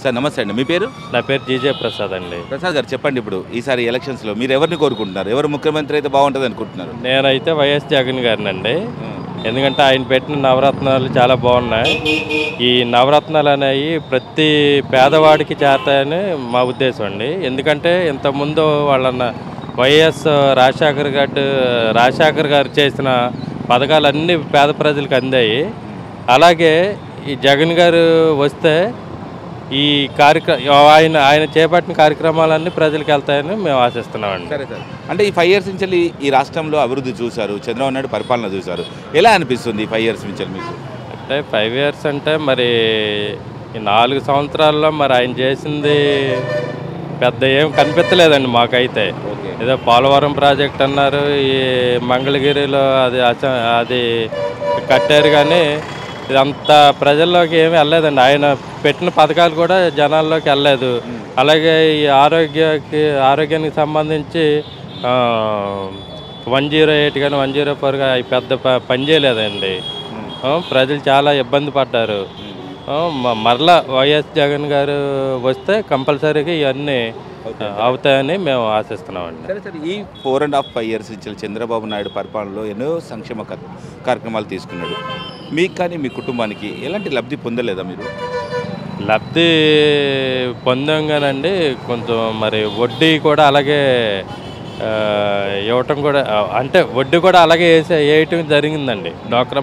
Sir నమస్తే అండి, మీ పేరు? నా పేరు జీజే ప్రసాద్ అండి. ప్రసాద్ గారు చెప్పండి, ఇప్పుడు ఈసారి ఎలక్షన్స్లో మీరు ఎవరిని కోరుకుంటున్నారు? ఎవరు ముఖ్యమంత్రి అయితే బాగుంటుంది అనుకుంటున్నారు? నేనైతే వైఎస్ జగన్ గారినండి. ఎందుకంటే ఆయన పెట్టిన నవరత్నాలు చాలా బాగున్నాయి. ఈ నవరత్నాలు అనేవి ప్రతి పేదవాడికి చేస్తాయని మా ఉద్దేశం అండి. ఎందుకంటే ఇంతకుముందు వాళ్ళన్న వైఎస్ రాజశేఖర్ గారు చేసిన పథకాలన్నీ పేద ప్రజలకు అందాయి. అలాగే ఈ జగన్ గారు వస్తే ఈ ఆయన చేపట్టిన కార్యక్రమాలన్నీ ప్రజలకు వెళ్తాయని మేము ఆశిస్తున్నామండి. సరే సార్, అంటే ఈ 5 years నుంచి ఈ రాష్ట్రంలో అభివృద్ధి చూశారు, చంద్రబాబు నాయుడు పరిపాలన చూశారు, ఎలా అనిపిస్తుంది ఈ 5 years నుంచి మీకు? అంటే 5 years అంటే మరి ఈ 4 సంవత్సరాల్లో మరి ఆయన చేసింది పెద్ద ఏం కనిపించలేదండి మాకైతే. ఏదో పోలవరం ప్రాజెక్ట్ అన్నారు, ఈ మంగళగిరిలో అది కట్టారు, కానీ ఇదంతా ప్రజల్లోకి ఏమీ వెళ్ళలేదండి. ఆయన పెట్టిన పథకాలు కూడా జనాల్లోకి వెళ్ళలేదు. అలాగే ఈ ఆరోగ్యానికి సంబంధించి 108 కానీ 104 కానీ అవి పెద్ద పని చేయలేదండి. ప్రజలు చాలా ఇబ్బంది పడ్డారు. మరలా వైఎస్ జగన్ గారు వస్తే కంపల్సరీగా ఇవన్నీ అవుతాయని మేము ఆశిస్తున్నామండి. సరే సార్, ఈ 4.5 years నుంచి చంద్రబాబు నాయుడు పరిపాలనలో ఎన్నో సంక్షేమ కార్యక్రమాలు తీసుకున్నాడు. మీకు కానీ మీ కుటుంబానికి ఎలాంటి లబ్ధి పొందలేదా మీరు? లబ్ధి పొందంగానండి, కొంచెం మరి వడ్డీ కూడా అలాగే ఇవ్వటం కూడా, అంటే వడ్డీ కూడా అలాగే వేయటం జరిగిందండి. డ్వాక్రా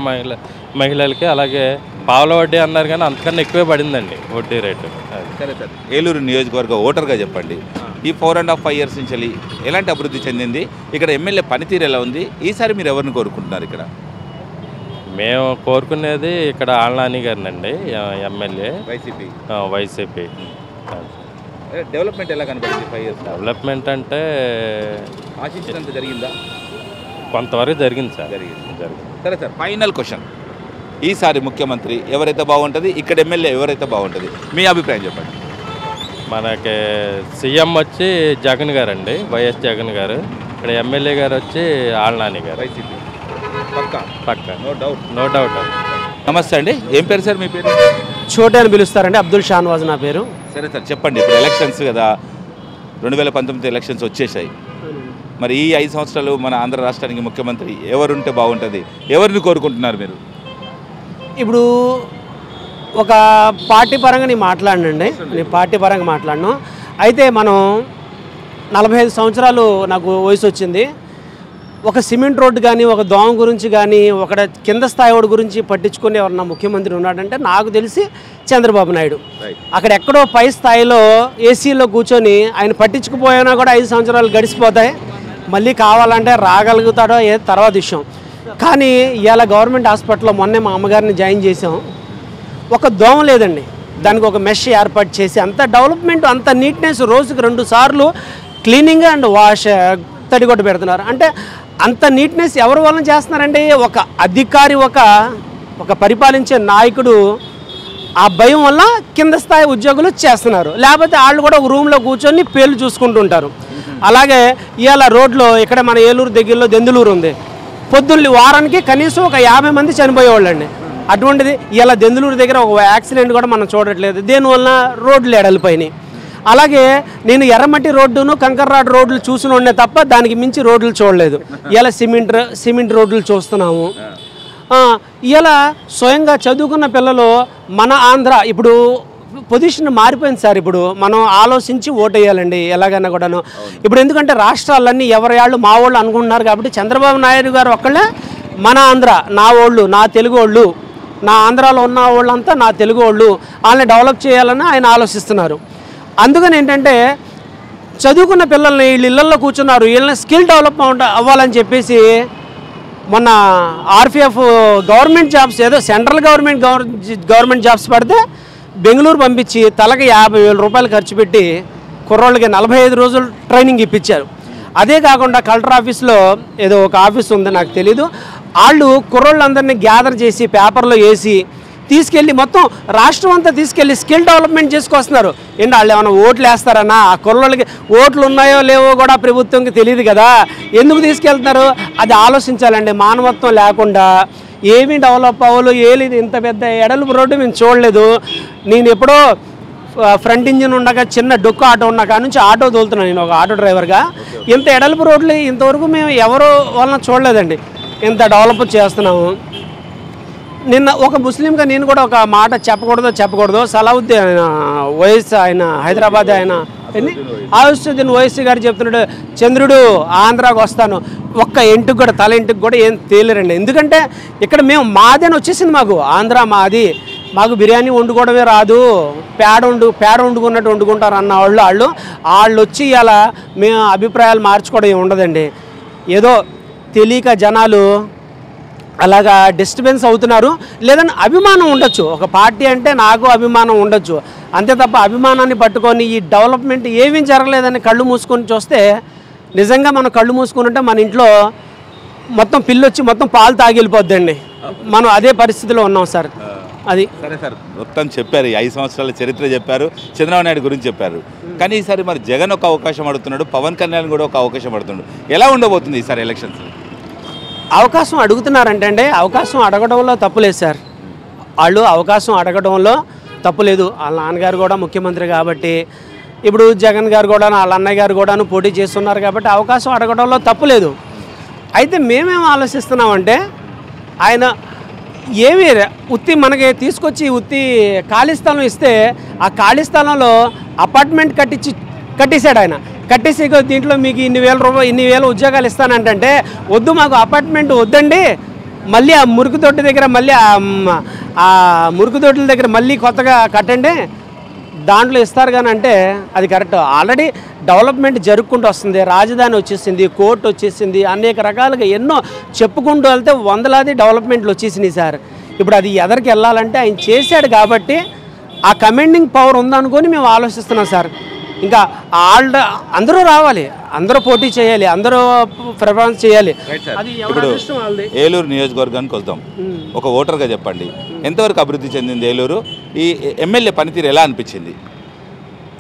మహిళలకి అలాగే పావుల వడ్డీ అన్నారు, కానీ అంతకన్నా ఎక్కువే పడిందండి వడ్డీ రేటు. సరే సార్, ఏలూరు నియోజకవర్గ ఓటర్గా చెప్పండి, ఈ 4.5 years నుంచి ఎలాంటి అభివృద్ధి చెందింది? ఇక్కడ ఎమ్మెల్యే పనితీరు ఎలా ఉంది? ఈసారి మీరు ఎవరిని కోరుకుంటున్నారు ఇక్కడ? మేము కోరుకునేది ఇక్కడ ఆళ్ళనాని గారినండి, ఎమ్మెల్యే వైసీపీ. డెవలప్మెంట్ ఎలా కనబడింది 5 years? డెవలప్మెంట్ అంటే ఆశించినంత జరిగిందా? కొంతవరకు జరిగింది సార్. జరిగింది. సరే సార్, ఫైనల్ క్వశ్చన్, ఈసారి ముఖ్యమంత్రి ఎవరైతే బాగుంటుంది, ఇక్కడ ఎమ్మెల్యే ఎవరైతే బాగుంటుంది, మీ అభిప్రాయం చెప్పండి. మనకి సీఎం వచ్చి జగన్ గారు అండి, వైఎస్ జగన్ గారు. ఇక్కడ ఎమ్మెల్యే గారు వచ్చి ఆళ్ళనాని గారు, వైసీపీ. పక్క నో డౌట్. నమస్తే అండి, ఏం పేరు సార్ మీ పేరు? చోటే అని పిలుస్తారండి, అబ్దుల్ షాన్వాజ్ నా పేరు. సరే సార్ చెప్పండి, ఇప్పుడు ఎలక్షన్స్ కదా, 2019 ఎలక్షన్స్ వచ్చేసాయి. మరి ఈ 5 సంవత్సరాలు మన ఆంధ్ర రాష్ట్రానికి ముఖ్యమంత్రి ఎవరుంటే బాగుంటుంది, ఎవరిని కోరుకుంటున్నారు మీరు? ఇప్పుడు ఒక పార్టీ పరంగా నేను మాట్లాడనండి, నేను పార్టీ పరంగా మాట్లాడను. అయితే మనం 45 సంవత్సరాలు నాకు వయసు వచ్చింది. ఒక సిమెంట్ రోడ్డు కానీ, ఒక దోమ గురించి కానీ, ఒక కింద స్థాయి వాడి గురించి పట్టించుకుని ఎవరన్నా ముఖ్యమంత్రి ఉన్నాడంటే నాకు తెలిసి చంద్రబాబు నాయుడు. అక్కడ ఎక్కడో పై స్థాయిలో ఏసీలో కూర్చొని ఆయన పట్టించుకుపోయినా కూడా 5 సంవత్సరాలు గడిచిపోతాయి. మళ్ళీ కావాలంటే రాగలుగుతాడో ఏ తర్వాత విషయం. కానీ ఇవాళ గవర్నమెంట్ హాస్పిటల్లో మొన్నే మా అమ్మగారిని జాయిన్ చేసాం. ఒక దోమ లేదండి, దానికి ఒక మెష్ ఏర్పాటు చేసి అంత డెవలప్మెంట్, అంత నీట్నెస్, రోజుకి 2 సార్లు క్లీనింగ్ అండ్ వాష్ తడిగొట్టు పెడుతున్నారు. అంటే అంత నీట్నెస్ ఎవరి వలన చేస్తున్నారంటే ఒక అధికారి, ఒక పరిపాలించే నాయకుడు ఆ భయం వల్ల కింద స్థాయి ఉద్యోగులు చేస్తున్నారు. లేకపోతే వాళ్ళు కూడా ఒక రూమ్లో కూర్చొని పేర్లు చూసుకుంటుంటారు. అలాగే ఇవాళ రోడ్లో ఇక్కడ మన ఏలూరు దగ్గరలో దెందులూరు ఉంది, పొద్దున్న వారానికి కనీసం ఒక 50 మంది చనిపోయేవాళ్ళండి. అటువంటిది ఇలా దెందులూరు దగ్గర ఒక యాక్సిడెంట్ కూడా మనం చూడట్లేదు. దేనివల్ల రోడ్లు ఎడలిపోయినాయి. అలాగే నేను ఎర్రమట్టి రోడ్డును కంకర్రాడ్ రోడ్లు చూసిన ఉండే తప్ప దానికి మించి రోడ్లు చూడలేదు. ఇలా సిమెంట్ రోడ్లు చూస్తున్నాము. ఇలా స్వయంగా చదువుకున్న పిల్లలు మన ఆంధ్ర ఇప్పుడు పొజిషన్ మారిపోయింది సార్. ఇప్పుడు మనం ఆలోచించి ఓటు వేయాలండి ఎలాగైనా కూడాను. ఇప్పుడు ఎందుకంటే రాష్ట్రాలన్నీ ఎవరి వాళ్ళు మా వాళ్ళు అనుకుంటున్నారు కాబట్టి చంద్రబాబు నాయుడు గారు ఒక్కళ్ళే మన ఆంధ్ర, నా వాళ్ళు, నా తెలుగు వాళ్ళు, నా ఆంధ్రాలో ఉన్న వాళ్ళంతా నా తెలుగు వాళ్ళు, వాళ్ళని డెవలప్ చేయాలని ఆయన ఆలోచిస్తున్నారు. అందుకని ఏంటంటే చదువుకున్న పిల్లల్ని వీళ్ళు ఇళ్ళల్లో కూర్చున్నారు, వీళ్ళని స్కిల్ డెవలప్మెంట్ అవ్వాలని చెప్పేసి మొన్న ఆర్పిఎఫ్ గవర్నమెంట్ జాబ్స్ ఏదో సెంట్రల్ గవర్నమెంట్ జాబ్స్ పడితే బెంగళూరు పంపించి తలకి 50,000 రూపాయలు ఖర్చు పెట్టి కుర్రోళ్ళకి 45 రోజులు ట్రైనింగ్ ఇప్పించారు. అదే కాకుండా కలెక్టర్ ఆఫీస్లో ఏదో ఒక ఆఫీస్ ఉంది, నాకు తెలీదు, వాళ్ళు కుర్రోళ్ళందరినీ గ్యాదర్ చేసి పేపర్లో వేసి తీసుకెళ్ళి మొత్తం రాష్ట్రం అంతా తీసుకెళ్ళి స్కిల్ డెవలప్మెంట్ చేసుకొస్తున్నారు. ఏంటి వాళ్ళు ఏమైనా ఓట్లు వేస్తారన్నా? ఆ కుర్రోళ్ళకి ఓట్లు ఉన్నాయో లేవో కూడా ప్రభుత్వంకి తెలియదు కదా, ఎందుకు తీసుకెళ్తున్నారు? అది ఆలోచించాలండి. మానవత్వం లేకుండా ఏమీ డెవలప్ అవ్వలు ఏలేదు. ఇంత పెద్ద ఎడలుపు రోడ్డు మేము చూడలేదు. నేను ఎప్పుడో ఫ్రంట్ ఇంజిన్ ఉండగా చిన్న డొక్కు ఆటో ఉన్న కాడ నుంచి ఆటో తోలుతున్నాను నేను ఒక ఆటో డ్రైవర్గా. ఇంత ఎడల్పు రోడ్లు ఇంతవరకు మేము ఎవరో వలన చూడలేదండి. ఇంత డెవలప్ చేస్తున్నాము. నిన్న ఒక ముస్లింగా నేను కూడా ఒక మాట చెప్పకూడదో సలావుద్దీన్ ఆయన ఓఎస్ ఆయన హైదరాబాద్ ఆయన ఆయుష్యుద్దీన్ ఓఎస్సీ గారు చెప్తున్నాడు, చంద్రుడు ఆంధ్రాకి వస్తాను, ఒక్క ఇంటికి కూడా తల ఇంటికి కూడా ఏం తేలేరండి. ఎందుకంటే ఇక్కడ మేము మాదని వచ్చేసింది, మాకు ఆంధ్ర మాది, మాకు బిర్యానీ వండుకోవడమే రాదు, పేడ వండుకున్నట్టు వండుకుంటారు అన్న వాళ్ళు వచ్చి ఇలా మేము అభిప్రాయాలు మార్చుకోవడం ఏమి ఉండదండి. ఏదో తెలియక జనాలు అలాగా డిస్టర్బెన్స్ అవుతున్నారు. లేదని అభిమానం ఉండొచ్చు, ఒక పార్టీ అంటే నాకు అభిమానం ఉండొచ్చు, అంతే తప్ప అభిమానాన్ని పట్టుకొని ఈ డెవలప్మెంట్ ఏమీ జరగలేదని కళ్ళు మూసుకొని చూస్తే నిజంగా మనం కళ్ళు మూసుకొని ఉంటే మన ఇంట్లో మొత్తం పిల్లొచ్చి మొత్తం పాలు తాగిలిపోద్దండి. మనం అదే పరిస్థితిలో ఉన్నాం సార్. అది సరే సార్, మొత్తం చెప్పారు, 5 సంవత్సరాల చరిత్ర చెప్పారు, చంద్రబాబు నాయుడు గురించి చెప్పారు. కానీ ఈసారి మరి జగన్ ఒక అవకాశం అడుగుతున్నాడు, పవన్ కళ్యాణ్ కూడా ఒక అవకాశం అడుగుతున్నాడు. ఎలా ఉండబోతుంది ఈసారి ఎలక్షన్స్? అవకాశం అడుగుతున్నారంటే అండి, అవకాశం అడగడంలో తప్పులేదు సార్. వాళ్ళు అవకాశం అడగడంలో తప్పులేదు. వాళ్ళ నాన్నగారు కూడా ముఖ్యమంత్రి కాబట్టి, ఇప్పుడు జగన్ గారు కూడా వాళ్ళ అన్నయ్య గారు కూడాను పోటీ చేస్తున్నారు కాబట్టి అవకాశం అడగడంలో తప్పులేదు. అయితే మేమేం ఆలోచిస్తున్నామంటే, ఆయన ఏమి ఉత్తి మనకి తీసుకొచ్చి ఉత్తి ఖాళీ స్థలం ఇస్తే ఆ ఖాళీ స్థలంలో అపార్ట్మెంట్ కట్టేశాడు ఆయన. కట్టేసి దీంట్లో మీకు ఇన్ని వేల ఉద్యోగాలు ఇస్తానంటే, వద్దు మాకు అపార్ట్మెంట్ వద్దండి, మళ్ళీ ఆ మురుగుదొడ్డి దగ్గర ఆ మురుగుదొడ్ల దగ్గర మళ్ళీ కొత్తగా కట్టండి, దాంట్లో ఇస్తారు కానీ అంటే అది కరెక్ట్. ఆల్రెడీ డెవలప్మెంట్ జరుపుకుంటూ వస్తుంది, రాజధాని వచ్చేసింది, కోర్టు వచ్చేసింది, అనేక రకాలుగా ఎన్నో చెప్పుకుంటూ వెళ్తే వందలాది డెవలప్మెంట్లు వచ్చేసినాయి సార్. ఇప్పుడు అది ఎదరికి వెళ్ళాలంటే ఆయన చేశాడు కాబట్టి ఆ కమాండింగ్ పవర్ ఉందనుకొని మేము ఆలోచిస్తున్నాం సార్. ఇంకా అందరూ రావాలి, అందరూ పోటీ చేయాలి, అందరూ ప్రిఫరెన్స్ చేయాలి. ఇప్పుడు ఏలూరు నియోజకవర్గానికి వద్దాం. ఒక ఓటర్గా చెప్పండి, ఎంతవరకు అభివృద్ధి చెందింది ఏలూరు? ఈ ఎమ్మెల్యే పనితీరు ఎలా అనిపించింది?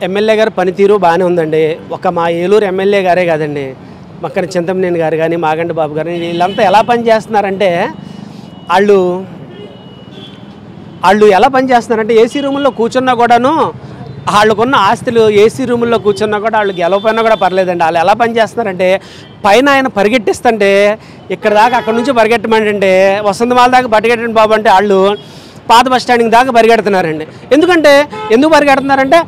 ఎమ్మెల్యే గారి పనితీరు బాగానే ఉందండి. ఒక మా ఏలూరు ఎమ్మెల్యే గారే కాదండి, మక్కన చింతమనేని గారు కానీ మాగంటి బాబు గారు వీళ్ళంతా ఎలా పనిచేస్తున్నారంటే, వాళ్ళు ఎలా పనిచేస్తున్నారంటే ఏసీ రూముల్లో కూర్చున్నా కూడాను వాళ్ళకున్న ఆస్తులు ఏసీ రూముల్లో కూర్చున్నా కూడా వాళ్ళు గెలవపోయినా కూడా పర్లేదండి. వాళ్ళు ఎలా పనిచేస్తున్నారంటే, పైన ఆయన పరిగెట్టిస్తుంటే ఇక్కడ దాకా అక్కడ నుంచి పరిగెట్టమంటే వసంతమాల దాకా పరిగెట్టండి బాబు అంటే వాళ్ళు పాత బస్ స్టాండింగ్ దాకా పరిగెడుతున్నారండి. ఎందుకు పరిగెడుతున్నారంటే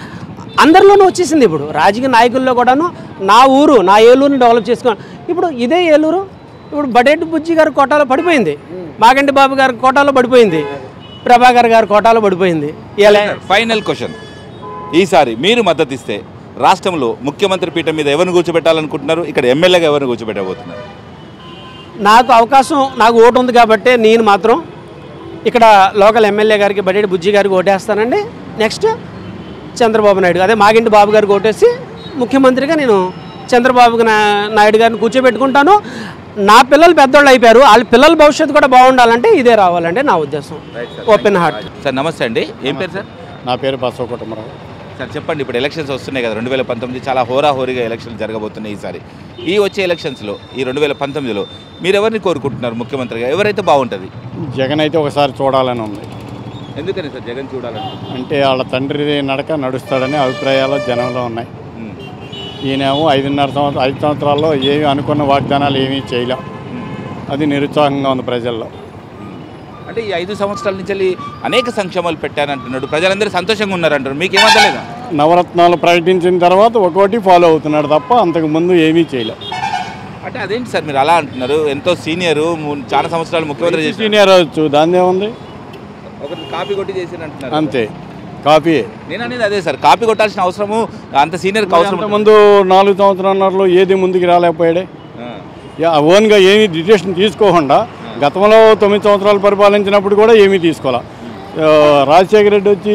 అందరిలోనూ వచ్చేసింది. ఇప్పుడు రాజకీయ నాయకుల్లో కూడాను నా ఏలూరుని డెవలప్ చేసుకోవాలి. ఇప్పుడు ఇదే ఏలూరు ఇప్పుడు బడేటి బుజ్జి గారి కోటాలో పడిపోయింది, మాగంటి బాబు గారి కోటాలో పడిపోయింది, ప్రభాకర్ గారి కోటాలో పడిపోయింది. ఇలా ఫైనల్ క్వశ్చన్, ఈసారి మీరు మద్దతు ఇస్తే రాష్ట్రంలో ముఖ్యమంత్రి పీఠం మీద ఎవరిని కూర్చోబెట్టాలనుకుంటున్నారు? ఇక్కడ ఎమ్మెల్యేగా ఎవరిని కూర్చోబెట్టబోతున్నారు? నాకు ఓటు ఉంది కాబట్టి నేను మాత్రం ఇక్కడ లోకల్ ఎమ్మెల్యే గారికి బడేటి బుజ్జి గారికి ఓటేస్తానండి. నెక్స్ట్ చంద్రబాబు నాయుడు, అదే మాగింటి బాబు గారికి ఓటేసి ముఖ్యమంత్రిగా నేను చంద్రబాబు నాయుడు గారిని కూర్చోబెట్టుకుంటాను. నా పిల్లలు పెద్దోళ్ళు అయిపోయారు, వాళ్ళ పిల్లల భవిష్యత్తు కూడా బాగుండాలంటే ఇదే రావాలంటే నా ఉద్దేశం. Open heart. సార్ నమస్తే అండి, ఏం పేరు సార్? నా పేరు బసవ కుటుంబరావు. సార్ చెప్పండి, ఇప్పుడు ఎలక్షన్స్ వస్తున్నాయి కదా, 2019 చాలా హోరాహోరీగా ఎలక్షన్లు జరగబోతున్నాయి. ఈసారి ఈ వచ్చే ఎలక్షన్స్లో ఈ 2019లో మీరు ఎవరిని కోరుకుంటున్నారు ముఖ్యమంత్రిగా? ఎవరైతే బాగుంటుంది? జగన్ అయితే ఒకసారి చూడాలని ఉంది. ఎందుకని సార్ జగన్ చూడాలని? అంటే వాళ్ళ తండ్రి నడక నడుస్తాడనే అభిప్రాయాలు జనంలో ఉన్నాయి. ఈయనేమో 5 సంవత్సరాల్లో ఏమి అనుకున్న వాగ్దానాలు ఏమీ చేయలేం, అది నిరుత్సాహంగా ఉంది ప్రజల్లో. అంటే ఈ 5 సంవత్సరాల నుంచి అనేక సంక్షేమాలు పెట్టానంటున్నాడు, ప్రజలందరూ సంతోషంగా ఉన్నారంటారు, మీకు ఏమంటలేదా? నవరత్నాలు ప్రకటించిన తర్వాత ఒక్కోటి ఫాలో అవుతున్నాడు తప్ప అంతకుముందు ఏమీ చేయలేం. అంటే అదేంటి సార్ మీరు అలా అంటున్నారు? ఎంతో సీనియరు, చాలా సంవత్సరాలు ముఖ్యమంత్రి చేసి సీనియర్ అవచ్చు, దాన్ని ఏముంది, ఒకటి కాపీ కొట్టి చేసి అంటున్నారు అంతే. కాపీ నేను అనేది అదే సార్, కాపీ కొట్టాల్సిన అవసరము అంత సీనియర్ అవసరం. ముందు 4 సంవత్సరాలలో ఏది ముందుకు రాలేకపోయాడే, ఓన్గా ఏమీ డిసిషన్ తీసుకోకుండా గతంలో 9 సంవత్సరాలు పరిపాలించినప్పుడు కూడా ఏమీ తీసుకోవాలి. రాజశేఖర రెడ్డి వచ్చి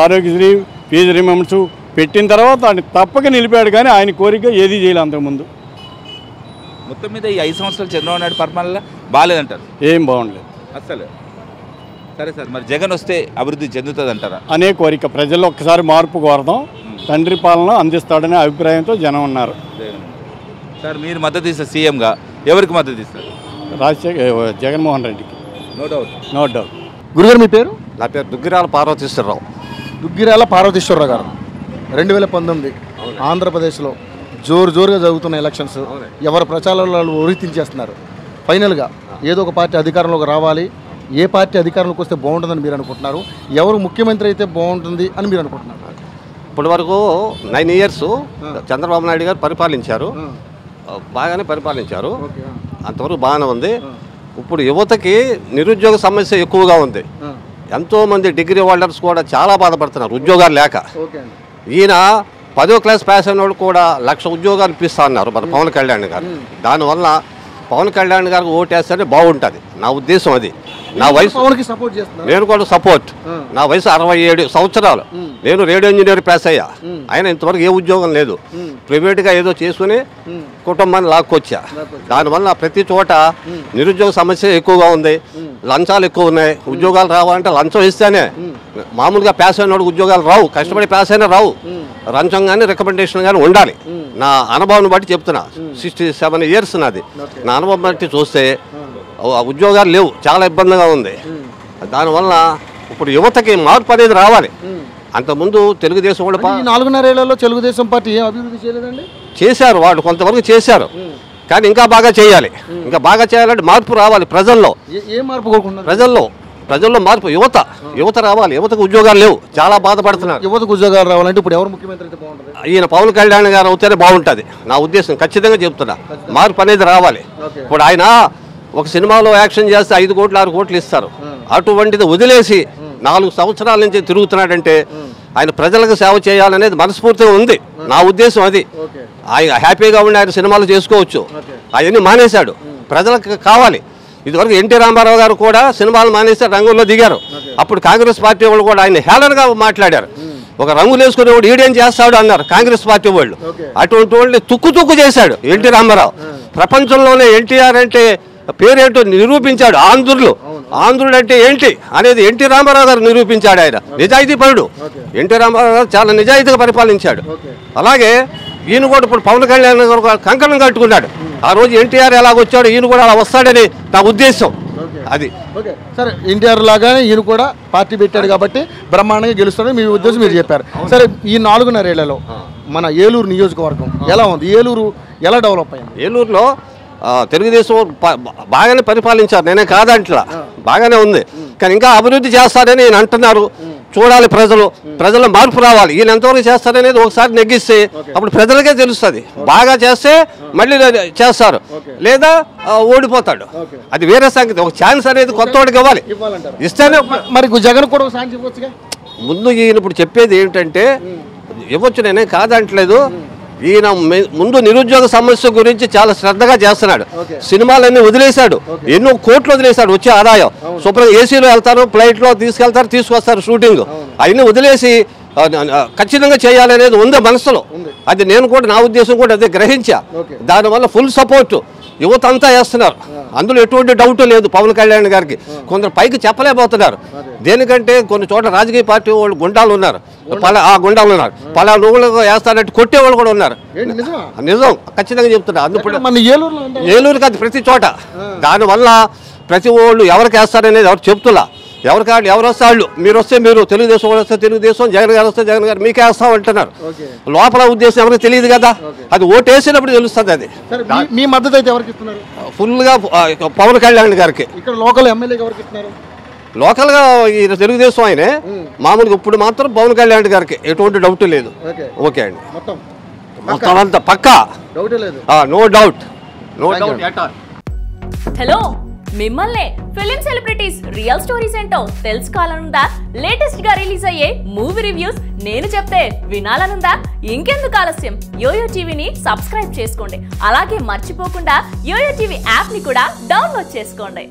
ఆరోగ్యశ్రీ, ఫీజు రిమెంబర్స్ పెట్టిన తర్వాత ఆయన తప్పక నిలిపాడు, కానీ ఆయన కోరిక ఏది చేయలే అంతకుముందు. మొత్తం మీద ఈ 5 సంవత్సరాలు చంద్రబాబు నాయుడు పరిపాలన బాగాలేదంటారు? ఏం బాగుండలేదు అసలు. సరే సార్, మరి జగన్ వస్తే అభివృద్ధి చెందుతుంది అంటారా? అనే కోరిక, ప్రజల్లో ఒక్కసారి మార్పు కోరదాం, తండ్రి పాలన అందిస్తాడనే అభిప్రాయంతో జనం ఉన్నారు. సార్ మీరు మద్దతు ఇస్తారు సీఎంగా, ఎవరికి మద్దతు ఇస్తారు? జగన్మోహన్ రెడ్డికి. No doubt. No doubt. గురుగారు మీ పేరు? నా పేరు దుగ్గిరాల పార్వతీశ్వరరావు. దుగ్గిరాల పార్వతీశ్వరరావు గారు 2019 ఆంధ్రప్రదేశ్లో జోరుగా జరుగుతున్న ఎలక్షన్స్ ఎవరి ప్రచారాలు ఉరితించేస్తున్నారు. ఫైనల్గా ఏదో ఒక పార్టీ అధికారంలోకి రావాలి, ఏ పార్టీ అధికారంలోకి వస్తే బాగుంటుందని మీరు అనుకుంటున్నారు? ఎవరు ముఖ్యమంత్రి అయితే బాగుంటుంది అని మీరు అనుకుంటున్నారు? ఇప్పటి వరకు 9 years చంద్రబాబు నాయుడు గారు పరిపాలించారు, బాగానే పరిపాలించారు, అంతవరకు బాగానే ఉంది. ఇప్పుడు యువతకి నిరుద్యోగ సమస్య ఎక్కువగా ఉంది. ఎంతోమంది డిగ్రీ హోల్డర్స్ కూడా చాలా బాధపడుతున్నారు ఉద్యోగాలు లేక. ఈయన 10వ క్లాస్ పాస్ అయిన వాళ్ళు కూడా 1,00,000 ఉద్యోగాలు ఇప్పిస్తా అన్నారు మన పవన్ కళ్యాణ్ గారు. దానివల్ల పవన్ కళ్యాణ్ గారికి ఓటేస్తేనే బాగుంటుంది, నా ఉద్దేశం అది. నా వయసు నేను కూడా సపోర్ట్. నా వయసు 67 సంవత్సరాలు. నేను రేడియో ఇంజనీర్ పాస్ అయ్యా. ఆయన ఇంతవరకు ఏ ఉద్యోగం లేదు, ప్రైవేట్గా ఏదో చేసుకుని కుటుంబాన్ని లాక్కొచ్చా. దానివల్ల ప్రతి చోట నిరుద్యోగ సమస్య ఎక్కువగా ఉంది, లంచాలు ఎక్కువ ఉన్నాయి. ఉద్యోగాలు రావాలంటే లంచం ఇస్తేనే, మామూలుగా పాస్ అయిన వాడికి ఉద్యోగాలు రావు, కష్టపడి పాస్ అయినా రావు. లంచం కానీ రికమెండేషన్ కానీ ఉండాలి. నా అనుభవం బట్టి చెప్తున్నా, 67 years నాది. నా అనుభవం బట్టి చూస్తే ఉద్యోగాలు లేవు, చాలా ఇబ్బందిగా ఉంది. దానివల్ల ఇప్పుడు యువతకి మార్పు అనేది రావాలి. అంతకుముందు తెలుగుదేశం కూడా 4.5 ఏళ్లలో తెలుగుదేశం పార్టీ ఏం అభివృద్ధి చేయలేదండి? చేశారు, వాళ్ళు కొంతవరకు చేశారు, కానీ ఇంకా బాగా చేయాలి. ఇంకా బాగా చేయాలంటే మార్పు రావాలి ప్రజల్లో. ఏ మార్పు కోరుకుంటున్నారు? ప్రజల్లో మార్పు, యువత రావాలి. యువతకు ఉద్యోగాలు లేవు, చాలా బాధపడుతున్నారు. యువతకు ఉద్యోగాలు రావాలంటే ఇప్పుడు ఎవరు ముఖ్యమంత్రి అయితే బాగుంటుంది? ఈయన పవన్ కళ్యాణ్ గారు అవుతేనే బాగుంటుంది, నా ఉద్దేశం. ఖచ్చితంగా చెప్తున్నా, మార్పు అనేది రావాలి. ఇప్పుడు ఆయన ఒక సినిమాలో యాక్షన్ చేస్తే 5 కోట్లు 6 కోట్లు ఇస్తారు. అటువంటిది వదిలేసి 4 సంవత్సరాల నుంచి తిరుగుతున్నాడంటే ఆయన ప్రజలకు సేవ చేయాలనేది మనస్ఫూర్తిగా ఉంది, నా ఉద్దేశం అది. ఆయన హ్యాపీగా ఉండి ఆయన సినిమాలు చేసుకోవచ్చు, అవన్నీ మానేశాడు. ప్రజలకు కావాలి. ఇదివరకు ఎన్టీ రామారావు గారు కూడా సినిమాలు మానేస్తే రంగుల్లో దిగారు. అప్పుడు కాంగ్రెస్ పార్టీ వాళ్ళు కూడా ఆయన హేళనగా మాట్లాడారు. ఒక రంగులు వేసుకునేవాడు ఈడేం చేస్తాడు అన్నారు కాంగ్రెస్ పార్టీ వాళ్ళు. అటువంటి వాళ్ళని తుక్కు చేశాడు ఎన్టీ రామారావు. ప్రపంచంలోనే ఎన్టీఆర్ అంటే పేరేంటో నిరూపించాడు. ఆంధ్రుడు అంటే ఏంటి అనేది ఎన్టీ రామారావు గారు నిరూపించాడు. ఆయన నిజాయితీ పరుడు. ఎన్టీ రామారావు గారు చాలా నిజాయితీగా పరిపాలించాడు. అలాగే ఈయన కూడా ఇప్పుడు పవన్ కళ్యాణ్ గారు కంకణం కట్టుకున్నాడు. ఆ రోజు ఎన్టీఆర్ ఎలాగొచ్చాడు ఈయన కూడా అలా వస్తాడని నా ఉద్దేశం అది. సరే, ఎన్టీఆర్ లాగానే ఈయన కూడా పార్టీ పెట్టాడు కాబట్టి బ్రహ్మాండంగా గెలుస్తాడని మీ ఉద్దేశం మీరు చెప్పారు. సరే, ఈ 4.5 ఏళ్లలో మన ఏలూరు నియోజకవర్గం ఎలా ఉంది? ఏలూరు ఎలా డెవలప్ అయింది? ఏలూరులో తెలుగుదేశం బాగానే పరిపాలించారు, నేనే కాదంట్లా, బాగానే ఉంది. కానీ ఇంకా అభివృద్ధి చేస్తారని నేను అంటున్నారు. చూడాలి, ప్రజల మార్పు రావాలి. ఈయన ఎంతవరకు చేస్తారనేది ఒకసారి నెగ్గిస్తే అప్పుడు ప్రజలకే తెలుస్తుంది. బాగా చేస్తే మళ్ళీ చేస్తారు, లేదా ఓడిపోతాడు, అది వేరే సంగతి. ఒక ఛాన్స్ అనేది కొత్త వాడికి ఇవ్వాలి, ఇస్తేనే. మరి జగన్ కూడా ఒక ఛాన్స్ ఇవ్వచ్చుగా. ముందు ఈయన ఇప్పుడు చెప్పేది ఏంటంటే ఇవ్వచ్చు, నేనే కాదంటలేదు. ఈయన ముందు నిరుద్యోగ సమస్య గురించి చాలా శ్రద్ధగా చేస్తున్నాడు. సినిమాలన్నీ వదిలేశాడు, ఎన్నో కోట్లు వదిలేశాడు వచ్చే ఆదాయం. శుభ్రంగా ఏసీలో వెళ్తారు, ఫ్లైట్లో తీసుకొస్తారు షూటింగ్. అవన్నీ వదిలేసి ఖచ్చితంగా చేయాలనేది ఉంది మనసులో. అది నేను కూడా, నా ఉద్దేశం కూడా అదే గ్రహించా. దానివల్ల ఫుల్ సపోర్ట్ యువత అంతా వేస్తున్నారు. అందులో ఎటువంటి డౌట్ లేదు పవన్ కళ్యాణ్ గారికి. కొందరు పైకి చెప్పలేకపోతున్నారు. దేనికంటే కొన్ని చోట్ల రాజకీయ పార్టీ వాళ్ళు గుండాలు ఉన్నారు, గుండాలు ఉన్నారు. పలా నువ్వులు వేస్తానంటే కొట్టేవాళ్ళు కూడా ఉన్నారు. నిజం, ఖచ్చితంగా చెప్తున్నా. అందుకు ఏలూరు కాదు, ప్రతి చోట. దానివల్ల ప్రతి వాళ్ళు ఎవరికి వేస్తారనేది ఎవరు చెప్తున్నా. ఎవరు వస్తాళ్ళు, మీరు వస్తే మీరు, తెలుగుదేశం వస్తే తెలుగుదేశం, జగన్ గారు వస్తే జగన్ గారు, మీకే వేస్తాం అంటున్నారు. లోపల ఉద్దేశం ఎవరికి తెలియదు కదా, అది ఓటు వేసినప్పుడు తెలుస్తుంది. అది మీ మద్దతు అయితే ఎవరికి ఇస్తున్నారు? ఫుల్గా పవన్ కళ్యాణ్ గారికి. ఇక్కడ లోకల్ ఎమ్మెల్యేకి ఎవరికి ఇస్తున్నారు? లోకల్గా ఈ తెలుగుదేశం ఆయనే, మామూలుగా ఇప్పుడు మాత్రం పవన్ కళ్యాణ్ గారికి ఎటువంటి డౌట్ లేదు. ఓకే అండి, మొత్తం అంతా పక్కా, నో డౌట్. హలో, మిమ్మల్ని ఫిలిం సెలబ్రిటీస్ రియల్ స్టోరీస్ ఏంటో తెలుసుకోవాలనుందా? లేటెస్ట్ గా రిలీజ్ అయ్యే మూవీ రివ్యూస్ నేను చెప్తే వినాలనుందా? ఇంకెందుకు ఆలస్యం, యోయో టీవీని సబ్స్క్రైబ్ చేసుకోండి. అలాగే మర్చిపోకుండా యోయో టీవీ యాప్ ని కూడా డౌన్లోడ్ చేసుకోండి.